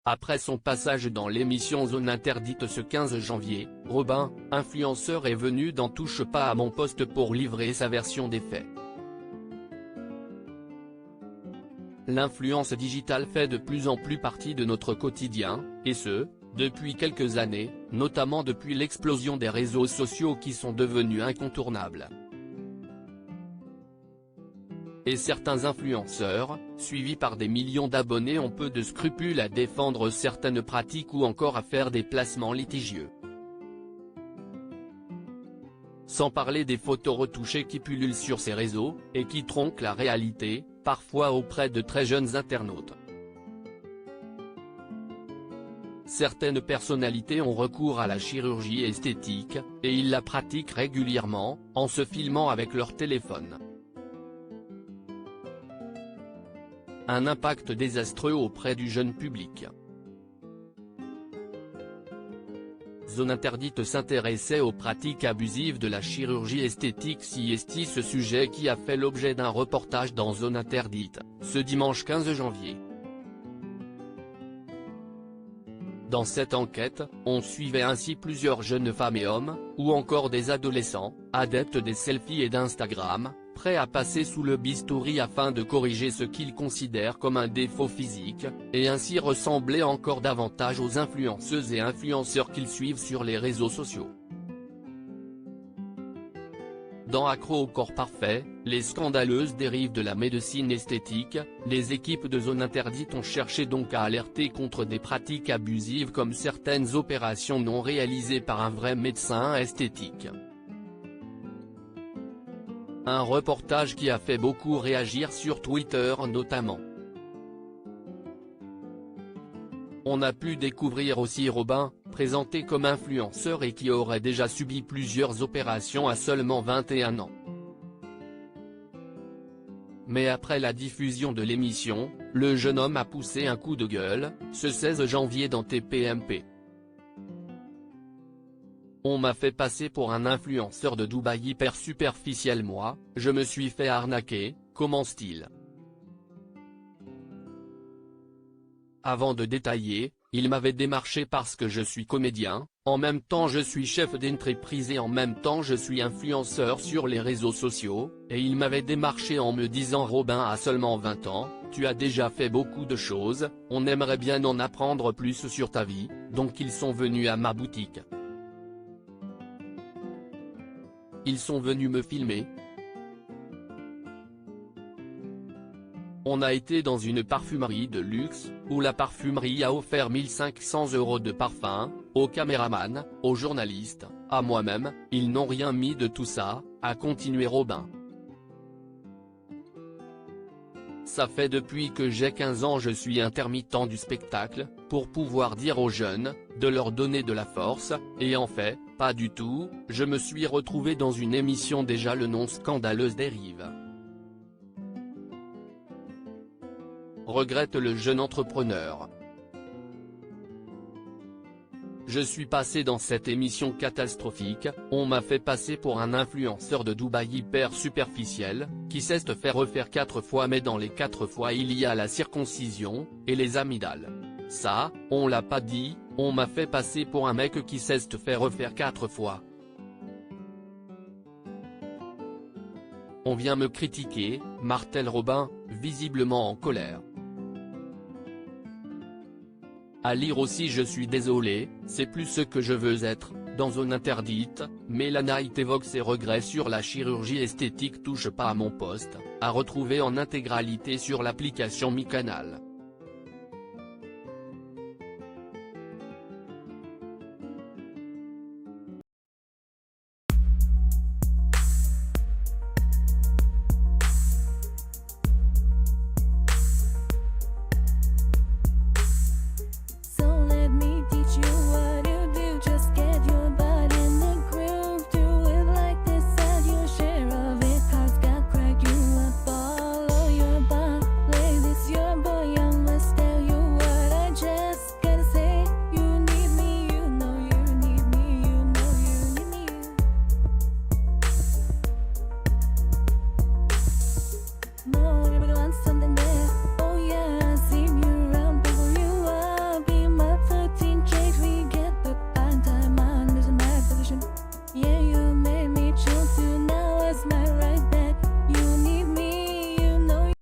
Après son passage dans l'émission Zone Interdite ce 15 janvier, Robin, influenceur, est venu dans Touche pas à mon poste pour livrer sa version des faits. L'influence digitale fait de plus en plus partie de notre quotidien, et ce, depuis quelques années, notamment depuis l'explosion des réseaux sociaux qui sont devenus incontournables. Et certains influenceurs, suivis par des millions d'abonnés, ont peu de scrupules à défendre certaines pratiques ou encore à faire des placements litigieux. Sans parler des photos retouchées qui pullulent sur ces réseaux, et qui tronquent la réalité, parfois auprès de très jeunes internautes. Certaines personnalités ont recours à la chirurgie esthétique, et ils la pratiquent régulièrement, en se filmant avec leur téléphone. Un impact désastreux auprès du jeune public. Zone Interdite s'intéressait aux pratiques abusives de la chirurgie esthétique CST, ce sujet qui a fait l'objet d'un reportage dans Zone Interdite, ce dimanche 15 janvier. Dans cette enquête, on suivait ainsi plusieurs jeunes femmes et hommes, ou encore des adolescents, adeptes des selfies et d'Instagram, prêts à passer sous le bistouri afin de corriger ce qu'ils considèrent comme un défaut physique, et ainsi ressembler encore davantage aux influenceuses et influenceurs qu'ils suivent sur les réseaux sociaux. Dans Accro au corps parfait, les scandaleuses dérives de la médecine esthétique, les équipes de Zone Interdite ont cherché donc à alerter contre des pratiques abusives comme certaines opérations non réalisées par un vrai médecin esthétique. Un reportage qui a fait beaucoup réagir sur Twitter notamment. On a pu découvrir aussi Robin, présenté comme influenceur et qui aurait déjà subi plusieurs opérations à seulement 21 ans. Mais après la diffusion de l'émission, le jeune homme a poussé un coup de gueule, ce 16 janvier dans TPMP. On m'a fait passer pour un influenceur de Dubaï hyper superficiel, moi, je me suis fait arnaquer, commence-t-il. Avant de détailler, il m'avait démarché parce que je suis comédien, en même temps je suis chef d'entreprise et en même temps je suis influenceur sur les réseaux sociaux, et il m'avait démarché en me disant: Robin a seulement 20 ans, tu as déjà fait beaucoup de choses, on aimerait bien en apprendre plus sur ta vie, donc ils sont venus à ma boutique. Ils sont venus me filmer. On a été dans une parfumerie de luxe, où la parfumerie a offert 1500 € de parfum, au caméraman, aux journalistes, à moi-même, ils n'ont rien mis de tout ça, a continué Robin. Ça fait depuis que j'ai 15 ans je suis intermittent du spectacle, pour pouvoir dire aux jeunes, de leur donner de la force, et en fait, pas du tout, je me suis retrouvé dans une émission déjà le nom scandaleuse dérive. Regrette le jeune entrepreneur. Je suis passé dans cette émission catastrophique, on m'a fait passer pour un influenceur de Dubaï hyper superficiel, qui sait se faire refaire 4 fois, mais dans les 4 fois il y a la circoncision, et les amygdales. Ça, on l'a pas dit, on m'a fait passer pour un mec qui sait se faire refaire 4 fois. On vient me critiquer, martèle Robin, visiblement en colère. À lire aussi: je suis désolé, c'est plus ce que je veux être. Dans Zone Interdite, Mélanaït évoque ses regrets sur la chirurgie esthétique. Touche pas à mon poste, à retrouver en intégralité sur l'application MyCanal. Boy, my right.